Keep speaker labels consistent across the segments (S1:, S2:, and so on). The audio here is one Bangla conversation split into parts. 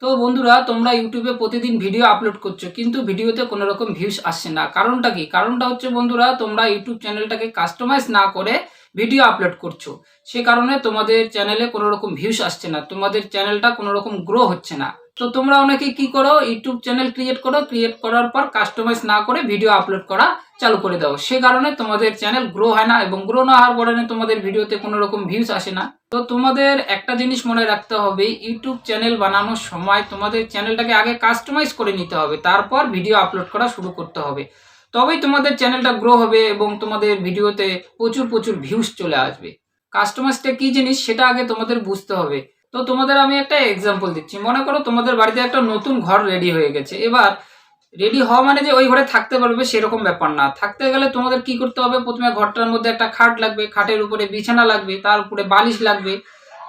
S1: তো বন্ধুরা, তোমরা ইউটিউবে প্রতিদিন ভিডিও আপলোড করছো কিন্তু ভিডিওতে কোনো রকম ভিউজ আসছে না। কারণটা কি? কারণটা হচ্ছে বন্ধুরা, তোমরা ইউটিউব চ্যানেলটাকে কাস্টমাইজ না করে ভিডিও আপলোড করছো। সে কারণে তোমাদের চ্যানেলে কোনো রকম ভিউজ আসছে না, তোমাদের চ্যানেলটা কোনো রকম গ্রো হচ্ছে না। তো তোমরা অনেকে কি করো, ইউটিউব চ্যানেল ক্রিয়েট করো, ক্রিয়েট করার পর কাস্টমাইজ না করে ভিডিও আপলোড করা চালু করে দাও। সে কারণে তোমাদের চ্যানেল গ্রো হয় না, এবং গ্রো না হওয়ার কারণে তোমাদের ভিডিওতে কোনো রকম ভিউজ আসে না। তো তোমাদের একটা জিনিস মনে রাখতে হবে, ইউটিউব চ্যানেল বানানোর সময় তোমাদের চ্যানেলটাকে আগে কাস্টমাইজ করে নিতে হবে, তারপর ভিডিও আপলোড করা শুরু করতে হবে। তবেই তোমাদের চ্যানেলটা গ্রো হবে এবং তোমাদের ভিডিওতে প্রচুর প্রচুর ভিউজ চলে আসবে। কাস্টমাইজটা কি জিনিস সেটা আগে তোমাদের বুঝতে হবে। তো তোমাদের আমি একটা এক্সাম্পল দিচ্ছি। মনে করো তোমাদের বাড়িতে একটা নতুন ঘর রেডি হয়ে গেছে। এবার রেডি হওয়া মানে যে ওই ঘরে থাকতে পারবে সেরকম ব্যাপার না। থাকতে গেলে তোমাদের কি করতে হবে, প্রথমে ঘরটার মধ্যে একটা খাট লাগবে, খাটের উপরে বিছানা লাগবে, তার উপরে বালিশ লাগবে।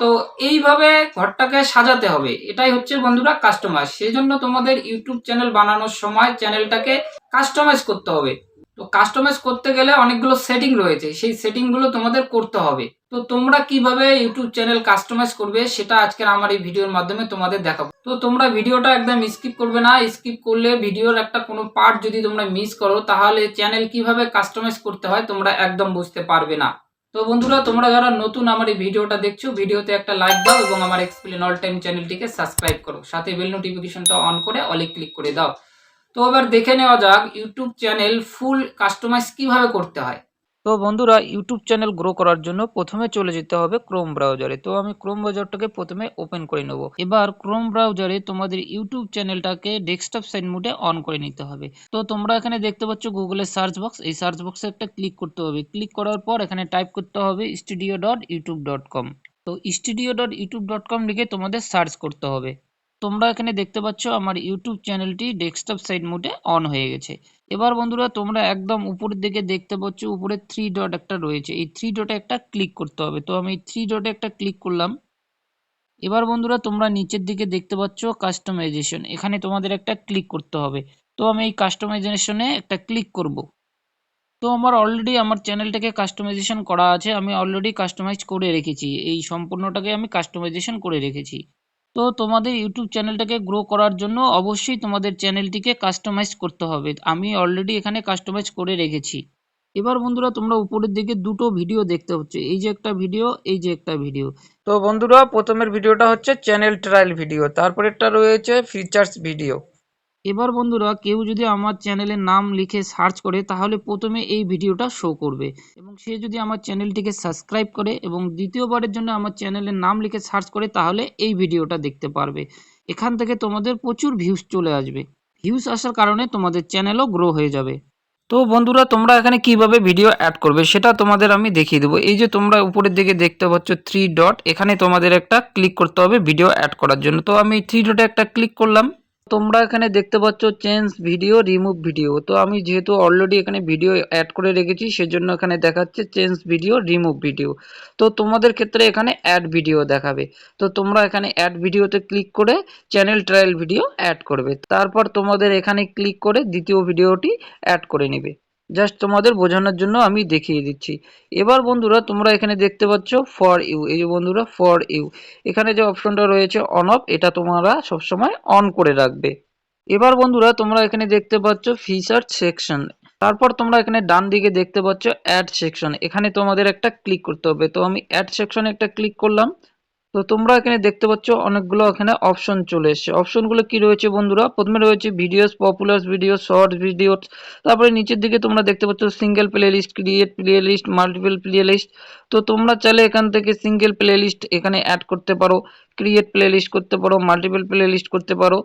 S1: তো এইভাবে ঘরটাকে সাজাতে হবে। এটাই হচ্ছে বন্ধুরা কাস্টমাইজ। সেই জন্য তোমাদের ইউটিউব চ্যানেল বানানোর সময় চ্যানেলটাকে কাস্টমাইজ করতে হবে। তো কাস্টমাইজ করতে গেলে অনেকগুলো সেটিং রয়েছে, সেই সেটিংগুলো তোমাদের করতে হবে। তো তোমরা কিভাবে ইউটিউব চ্যানেল কাস্টমাইজ করবে সেটা আজকের আমার এই ভিডিওর মাধ্যমে তোমাদের দেখাবো। তো তোমরা ভিডিওটা একদম স্কিপ করবে না। স্কিপ করলে ভিডিওর একটা কোনো পার্ট যদি তোমরা মিস করো, তাহলে চ্যানেল কিভাবে কাস্টমাইজ করতে হয় তোমরা একদম বুঝতে পারবে না। তো বন্ধুরা, তোমরা যারা নতুন আমার এই ভিডিওটা দেখছো, ভিডিওতে একটা লাইক দাও এবং আমার এক্সপ্লেন অল টাইম চ্যানেলটিকে সাবস্ক্রাইব করো, সাথে বেল নোটিফিকেশনটা অন করে অলে ক্লিক করে দাও। তো এবার দেখে নেওয়া যাক ইউটিউব চ্যানেল ফুল কাস্টমাইজ কিভাবে করতে হয়। তো বন্ধুরা, ইউটিউব চ্যানেল গ্রো করার জন্য প্রথমে চলে যেতে হবে ক্রোম ব্রাউজারে। তো আমি ক্রোম ব্রাউজারটাকে প্রথমে ওপেন করে নেব। এবার ক্রোম ব্রাউজারে তোমাদের ইউটিউব চ্যানেলটাকে ডেস্কটপ সাইড মোডে অন করে নিতে হবে। তো তোমরা এখানে দেখতে পাচ্ছ গুগলের সার্চ বক্স, এই সার্চ বক্সে একটা ক্লিক করতে হবে। ক্লিক করার পর এখানে টাইপ করতে হবে studio.youtube.com। তো studio.youtube.com লিখে তোমাদের সার্চ করতে হবে। তোমরা এখানে দেখতে পাচ্ছ আমার ইউটিউব চ্যানেলটি ডেস্কটপ সাইড মোডে অন হয়ে গেছে। এবার বন্ধুরা, তোমরা একদম উপরের দিকে দেখতে পাচ্ছ উপরে থ্রি ডট একটা রয়েছে, এই থ্রি ডটে একটা ক্লিক করতে হবে। তো আমি থ্রি ডটে একটা ক্লিক করলাম। এবার বন্ধুরা, তোমরা নিচের দিকে দেখতে পাচ্ছ কাস্টমাইজেশন, এখানে তোমাদের একটা ক্লিক করতে হবে। তো আমি এই কাস্টমাইজেশনে একটা ক্লিক করব। তো আমার চ্যানেলটাকে কাস্টমাইজেশন করা আছে, আমি অলরেডি কাস্টমাইজ করে রেখেছি, এই সম্পূর্ণটাকে আমি কাস্টমাইজেশন করে রেখেছি। তো তোমাদের ইউটিউব চ্যানেলটাকে গ্রো করার জন্য অবশ্যই তোমাদের চ্যানেলটিকে কাস্টমাইজ করতে হবে। আমি অলরেডি এখানে কাস্টমাইজ করে রেখেছি। এবার বন্ধুরা, তোমরা উপরের দিকে দুটো ভিডিও দেখতে হচ্ছে, এই যে একটা ভিডিও, এই যে একটা ভিডিও। তো বন্ধুরা, প্রথমের ভিডিওটা হচ্ছে চ্যানেল ট্রায়াল ভিডিও, তারপরেরটা রয়েছে ফিচার্স ভিডিও। এবার বন্ধুরা, কেউ যদি আমার চ্যানেলের নাম লিখে সার্চ করে তাহলে প্রথমে এই ভিডিওটা শো করবে, এবং সে যদি আমার চ্যানেলটিকে সাবস্ক্রাইব করে এবং দ্বিতীয়বারের জন্য আমার চ্যানেলের নাম লিখে সার্চ করে তাহলে এই ভিডিওটা দেখতে পারবে। এখান থেকে তোমাদের প্রচুর ভিউজ চলে আসবে। ভিউজ আসার কারণে তোমাদের চ্যানেলও গ্রো হয়ে যাবে। তো বন্ধুরা, তোমরা এখানে কিভাবে ভিডিও অ্যাড করবে সেটা তোমাদের আমি দেখিয়ে দেবো। এই যে তোমরা উপরের দিকে দেখতে পাচ্ছ থ্রি ডট, এখানে তোমাদের একটা ক্লিক করতে হবে ভিডিও অ্যাড করার জন্য। তো আমি থ্রি ডটে একটা ক্লিক করলাম। তোমরা এখানে দেখতে পাচ্ছ চেঞ্জ ভিডিও, রিমুভ ভিডিও। তো আমি যেহেতু অলরেডি এখানে ভিডিও অ্যাড করে রেখেছি সেজন্য এখানে দেখাচ্ছে চেঞ্জ ভিডিও, রিমুভ ভিডিও। তো তোমাদের ক্ষেত্রে এখানে অ্যাড ভিডিও দেখাবে। তো তোমরা এখানে অ্যাড ভিডিওতে ক্লিক করে চ্যানেল ট্রায়াল ভিডিও অ্যাড করবে। তারপর তোমাদের এখানে ক্লিক করে দ্বিতীয় ভিডিওটি অ্যাড করে নেবে। জাস্ট তোমাদের বোঝানোর জন্য আমি দেখিয়ে দিচ্ছি। এবার বন্ধুরা, তোমরা এখানে দেখতে পাচ্ছ ফর ইউ, এই যে বন্ধুরা ফর ইউ, এখানে যে অপশনটা রয়েছে অন অফ, এটা তোমরা সবসময় অন করে রাখবে। এবার বন্ধুরা, তোমরা এখানে দেখতে পাচ্ছ ফিচার সেকশন, তারপর তোমরা এখানে ডান দিকে দেখতে পাচ্ছ অ্যাড সেকশন, এখানে তোমাদের একটা ক্লিক করতে হবে। তো আমি অ্যাড সেকশনে একটা ক্লিক করলাম। তো তোমরা এখানে দেখতে পাচ্ছ অনেকগুলো এখানে অপশন চলে এসেছে। অপশনগুলো কি রয়েছে বন্ধুরা? প্রথমে রয়েছে videos, popular video, short video. তারপরে নিচের দিকে তোমরা দেখতে পাচ্ছ single playlist, create playlist, multiple playlist. তো তোমরা চাইলে এখান থেকে সিঙ্গেল প্লে লিস্ট এখানে অ্যাড করতে পারো, ক্রিয়েট প্লে লিস্ট করতে পারো, মাল্টিপল প্লে লিস্ট করতে পারো।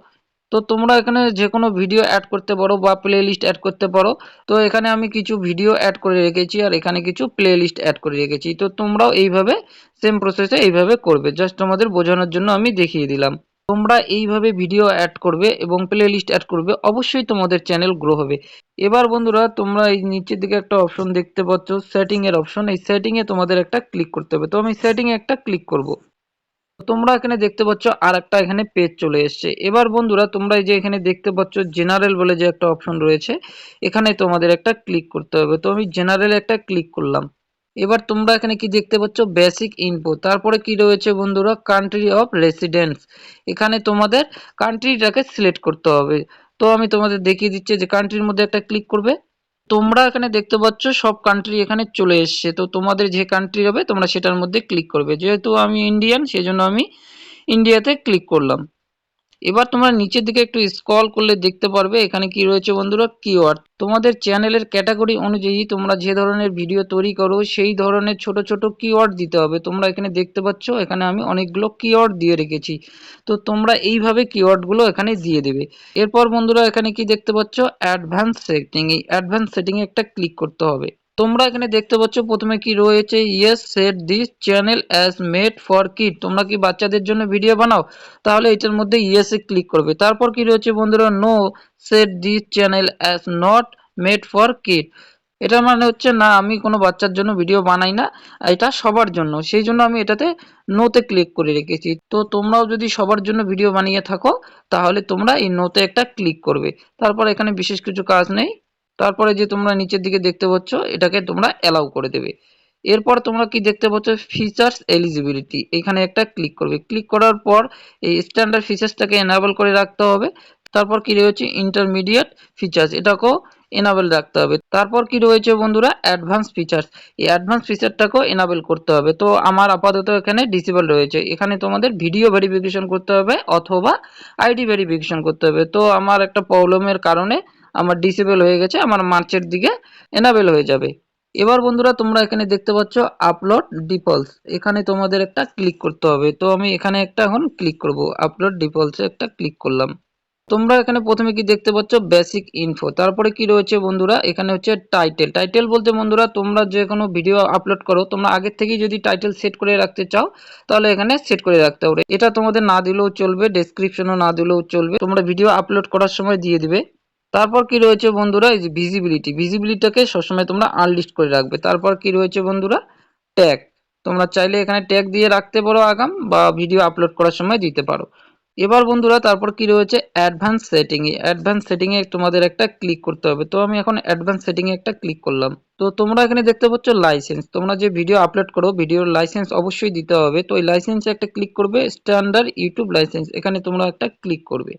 S1: তো তোমরা এখানে যে কোনো ভিডিও অ্যাড করতে পারো বা প্লে লিস্ট অ্যাড করতে পারো। তো এখানে আমি কিছু ভিডিও অ্যাড করে রেখেছি আর এখানে কিছু প্লে লিস্ট অ্যাড করে রেখেছি। তো তোমরাও এইভাবে সেম প্রসেসে এইভাবে করবে। জাস্ট তোমাদের বোঝানোর জন্য আমি দেখিয়ে দিলাম। তোমরা এইভাবে ভিডিও অ্যাড করবে এবং প্লে লিস্ট অ্যাড করবে, অবশ্যই তোমাদের চ্যানেল গ্রো হবে। এবার বন্ধুরা, তোমরা এই নিচের দিকে একটা অপশন দেখতে পাচ্ছ সেটিং এর অপশন, এই সেটিং এ তোমাদের একটা ক্লিক করতে হবে। তো আমি সেটিং এ একটা ক্লিক করব। তোমরা এখানে দেখতে পাচ্ছ আর একটা এখানে পেজ চলে এসছে। এবার বন্ধুরা, তোমরা এই যে এখানে দেখতে পাচ্ছ জেনারেল বলে যে একটা অপশন রয়েছে, এখানে তোমাদের একটা ক্লিক করতে হবে। তো আমি জেনারেল একটা ক্লিক করলাম।
S2: এবার তোমরা এখানে কি দেখতে পাচ্ছ, বেসিক ইনফো, তারপরে কি রয়েছে বন্ধুরা, কান্ট্রি অফ রেসিডেন্স। এখানে তোমাদের কান্ট্রিটাকে সিলেক্ট করতে হবে। তো আমি তোমাদের দেখিয়ে দিচ্ছি যে কান্ট্রির মধ্যে একটা ক্লিক করবে। তোমরা এখানে দেখতে পাচ্ছ সব কান্ট্রি এখানে চলে এসছে। তো তোমাদের যে কান্ট্রি হবে তোমরা সেটার মধ্যে ক্লিক করবে। যেহেতু আমি ইন্ডিয়ান, সেই জন্য আমি ইন্ডিয়াতে ক্লিক করলাম। এবার তোমরা নিচের দিকে একটু স্ক্রল করলে দেখতে পারবে এখানে কি রয়েছে বন্ধুরা, কিওয়ার্ড। তোমাদের চ্যানেলের ক্যাটাগরি অনুযায়ী তোমরা যে ধরনের ভিডিও তৈরি করো সেই ধরনের ছোট ছোট কিওয়ার্ড দিতে হবে। তোমরা এখানে দেখতে পাচ্ছ এখানে আমি অনেকগুলো কিওয়ার্ড দিয়ে রেখেছি। তো তোমরা এইভাবে কিওয়ার্ডগুলো এখানে দিয়ে দেবে। এরপর বন্ধুরা এখানে কি দেখতে পাচ্ছ, অ্যাডভান্স সেটিং। এই অ্যাডভান্স সেটিং এ একটা ক্লিক করতে হবে। তোমরা এখানে দেখতে পাচ্ছ প্রথমে কি রয়েছে, yes set this channel as made for kid. তোমরা কি বাচ্চাদের জন্য ভিডিও বানাও, তাহলে এটার মধ্যে ইয়েস এ ক্লিক করবে। তারপর কি রয়েছে বন্ধুরা, no set this channel as not made for kid. এটা মানে হচ্ছে না, আমি কোনো বাচ্চার জন্য ভিডিও বানাই না, এটা সবার জন্য, সেই জন্য আমি এটাতে নোতে ক্লিক করে রেখেছি। তো তোমরাও যদি সবার জন্য ভিডিও বানিয়ে থাকো তাহলে তোমরা এই নোতে একটা ক্লিক করবে। তারপর এখানে বিশেষ কিছু কাজ নেই। তারপরে যে তোমরা নিচের দিকে দেখতে পাচ্ছ এটাকে তোমরা অ্যালাউ করে দেবে। এরপর তোমরা কি দেখতে পাচ্ছ, ফিচার্স এলিজিবিলিটি, এখানে একটা ক্লিক করবে। ক্লিক করার পর এই স্ট্যান্ডার্ড ফিচার্সটাকে এনাবেল করে রাখতে হবে। তারপর কি রয়েছে, ইন্টারমিডিয়েট ফিচার্স, এটাকেও এনাবেল রাখতে হবে। তারপর কি রয়েছে বন্ধুরা, অ্যাডভান্স ফিচার্স, এই অ্যাডভান্স ফিচারটাকেও এনাবেল করতে হবে। তো আমার আপাতত এখানে ডিসেবল রয়েছে। এখানে তোমাদের ভিডিও ভেরিফিকেশন করতে হবে অথবা আইডি ভেরিফিকেশন করতে হবে। তো আমার একটা প্রবলেমের কারণে আমার ডিসেবল হয়ে গেছে, আমার মার্চের দিকে এনাবেল হয়ে যাবে। এবার বন্ধুরা তোমরা এখানে দেখতে পাচ্ছ আপলোড ডিফল্টস, এখানে তোমাদের একটা ক্লিক করতে হবে। তো আমি এখানে একটা এখন ক্লিক করব, আপলোড ডিফল্টসে একটা ক্লিক করলাম। তোমরা এখানে প্রথমে কি দেখতে পাচ্ছ, বেসিক ইনফো, তারপরে কি রয়েছে বন্ধুরা, এখানে হচ্ছে টাইটেল। টাইটেল বলতে বন্ধুরা তোমরা যে কোনো ভিডিও আপলোড করো, তোমরা আগের থেকেই যদি টাইটেল সেট করে রাখতে চাও তাহলে এখানে সেট করে রাখতে হবে। এটা তোমাদের না দিলেও চলবে, ডেসক্রিপশনও না দিলেও চলবে, তোমরা ভিডিও আপলোড করার সময় দিয়ে দিবে। তারপর কি রয়েছে বন্ধুরা, এই যে ভিজিবিলিটি, ভিজিবিলিটিটাকে সবসময় তোমরা আনলিস্ট করে রাখবে। তারপর কি রয়েছে বন্ধুরা, ট্যাগ, তোমরা চাইলে এখানে ট্যাগ দিয়ে রাখতে পারো আগাম, বা ভিডিও আপলোড করার সময় দিতে পারো। এবার বন্ধুরা তারপর কি রয়েছে, অ্যাডভান্স সেটিং। এ অ্যাডভান্স সেটিং এ তোমাদের একটা ক্লিক করতে হবে। তো আমি এখন অ্যাডভান্স সেটিং এ একটা ক্লিক করলাম। তো তোমরা এখানে দেখতে পাচ্ছ লাইসেন্স, তোমরা যে ভিডিও আপলোড করো ভিডিওর লাইসেন্স অবশ্যই দিতে হবে। তো এই লাইসেন্সে একটা ক্লিক করবে, স্ট্যান্ডার্ড ইউটিউব লাইসেন্স, এখানে তোমরা একটা ক্লিক করবে।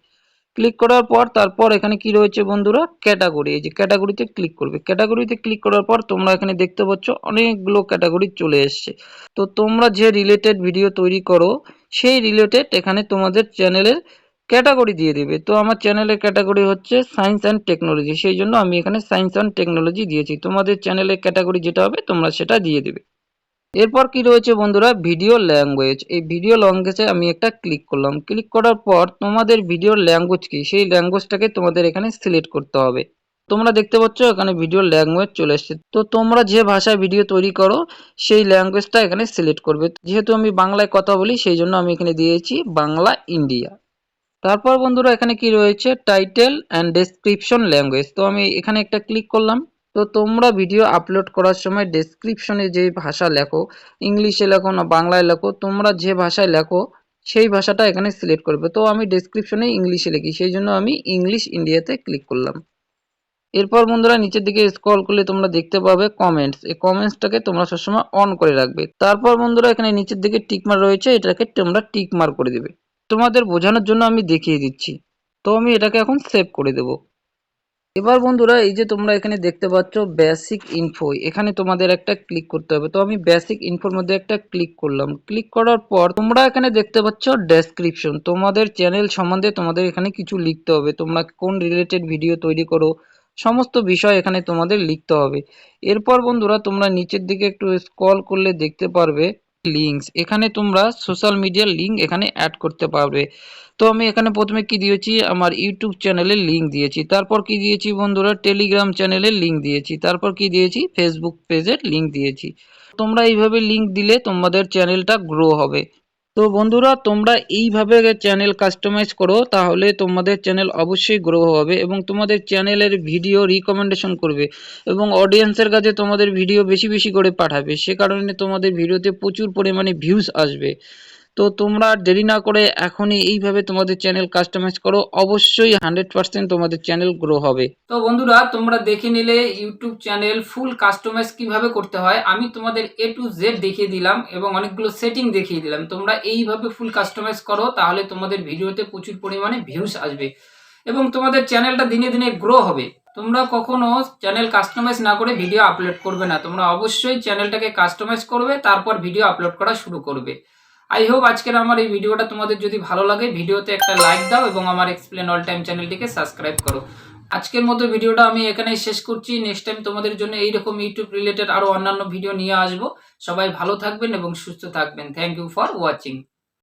S2: ক্লিক করার পর তারপর এখানে কি রয়েছে বন্ধুরা, ক্যাটাগরি, এই যে ক্যাটাগরিতে ক্লিক করবে। ক্যাটাগরিতে ক্লিক করার পর তোমরা এখানে দেখতে পাচ্ছ অনেকগুলো ক্যাটাগরি চলে এসছে। তো তোমরা যে রিলেটেড ভিডিও তৈরি করো সেই রিলেটেড এখানে তোমাদের চ্যানেলের ক্যাটাগরি দিয়ে দিবে। তো আমার চ্যানেলের ক্যাটাগরি হচ্ছে সায়েন্স অ্যান্ড টেকনোলজি, সেই জন্য আমি এখানে সায়েন্স অ্যান্ড টেকনোলজি দিয়েছি। তোমাদের চ্যানেলের ক্যাটাগরি যেটা হবে তোমরা সেটা দিয়ে দিবে। এরপর কি রয়েছে বন্ধুরা, ভিডিও ল্যাঙ্গুয়েজ। এই ভিডিও ল্যাঙ্গুয়েজে আমি একটা ক্লিক করলাম। ক্লিক করার পর তোমাদের ভিডিওর ল্যাঙ্গুয়েজ কি, সেই ল্যাঙ্গুয়েজটাকে তোমাদের এখানে সিলেক্ট করতে হবে। তোমরা দেখতে পাচ্ছ এখানে ভিডিও ল্যাঙ্গুয়েজ চলে এসেছে। তো তোমরা যে ভাষায় ভিডিও তৈরি করো সেই ল্যাঙ্গুয়েজটা এখানে সিলেক্ট করবে। যেহেতু আমি বাংলায় কথা বলি সেই জন্য আমি এখানে দিয়েছি বাংলা ইন্ডিয়া। তারপর বন্ধুরা এখানে কি রয়েছে, টাইটেল অ্যান্ড ডেসক্রিপশন ল্যাঙ্গুয়েজ। তো আমি এখানে একটা ক্লিক করলাম। তো তোমরা ভিডিও আপলোড করার সময় ডেসক্রিপশনে যে ভাষা লেখো, ইংলিশে লেখো না বাংলায় লেখো, তোমরা যে ভাষায় লেখো সেই ভাষাটা এখানে সিলেক্ট করবে। তো আমি ডেসক্রিপশনে ইংলিশে লিখি, সেই জন্য আমি ইংলিশ ইন্ডিয়াতে ক্লিক করলাম। এরপর বন্ধুরা নিচের দিকে স্ক্রল করলে তোমরা দেখতে পাবে কমেন্টস, এই কমেন্টসটাকে তোমরা সবসময় অন করে রাখবে। তারপর বন্ধুরা এখানে নিচের দিকে টিকমার রয়েছে, এটাকে তোমরা টিকমার করে দেবে। তোমাদের বোঝানোর জন্য আমি দেখিয়ে দিচ্ছি। তো আমি এটাকে এখন সেভ করে দেব। এবার বন্ধুরা এই যে তোমরা এখানে দেখতে পাচ্ছ বেসিক ইনফো, এখানে তোমাদের একটা ক্লিক করতে হবে। তো আমি বেসিক ইনফোর মধ্যে একটা ক্লিক করলাম। ক্লিক করার পর তোমরা এখানে দেখতে পাচ্ছ ডেসক্রিপশন, তোমাদের চ্যানেল সম্বন্ধে তোমাদের এখানে কিছু লিখতে হবে। তোমরা কোন রিলেটেড ভিডিও তৈরি করো সমস্ত বিষয় এখানে তোমাদের লিখতে হবে। এরপর বন্ধুরা তোমরা নিচের দিকে একটু স্ক্রল করলে দেখতে পারবে লিঙ্কস, এখানে তোমরা সোশ্যাল মিডিয়ার লিঙ্ক এখানে অ্যাড করতে পারবে। তো আমি এখানে প্রথমে কি দিয়েছি, আমার ইউটিউব চ্যানেলের লিঙ্ক দিয়েছি। তারপর কি দিয়েছি বন্ধুরা, টেলিগ্রাম চ্যানেলের লিঙ্ক দিয়েছি। তারপর কি দিয়েছি, ফেসবুক পেজের লিঙ্ক দিয়েছি। তোমরা এইভাবে লিঙ্ক দিলে তোমাদের চ্যানেলটা গ্রো হবে। তো বন্ধুরা তোমরা এইভাবে চ্যানেল কাস্টমাইজ করো, তাহলে তোমাদের চ্যানেল অবশ্যই গ্রো হবে এবং তোমাদের চ্যানেলের ভিডিও রিকমেন্ডেশন করবে এবং অডিয়েন্সের কাছে তোমাদের ভিডিও বেশি বেশি করে পাঠাবে। সে কারণে তোমাদের ভিডিওতে প্রচুর পরিমাণে ভিউজ আসবে। তো তোমরা আর দেরি না করে এখনই এইভাবে তোমাদের চ্যানেল কাস্টমাইজ করো, অবশ্যই 100% তোমাদের চ্যানেল গ্রো হবে।
S1: তো বন্ধুরা তোমরা দেখে নিলে ইউটিউব চ্যানেল ফুল কাস্টমাইজ কিভাবে করতে হয়। আমি তোমাদের A to Z দেখিয়ে দিলাম এবং অনেকগুলো সেটিং দেখিয়ে দিলাম। তোমরা এইভাবে ফুল কাস্টমাইজ করো, তাহলে তোমাদের ভিডিওতে প্রচুর পরিমাণে ভিউস আসবে এবং তোমাদের চ্যানেলটা দিনে দিনে গ্রো হবে। তোমরা কখনো চ্যানেল কাস্টমাইজ না করে ভিডিও আপলোড করবে না, তোমরা অবশ্যই চ্যানেলটাকে কাস্টমাইজ করবে, তারপর ভিডিও আপলোড করা শুরু করবে। আই হোপ আজকের আমার এই ভিডিওটা তোমাদের যদি ভালো লাগে, ভিডিওতে একটা লাইক দাও এবং আমার এক্সপ্লেন অল টাইম চ্যানেলটিকে সাবস্ক্রাইব করো। আজকের মতো ভিডিওটা আমি এখানেই শেষ করছি। নেক্সট টাইম তোমাদের জন্য এইরকম ইউটিউব রিলেটেড আরো অন্যান্য ভিডিও নিয়ে আসবো। সবাই ভালো থাকবেন এবং সুস্থ থাকবেন। Thank you for watching.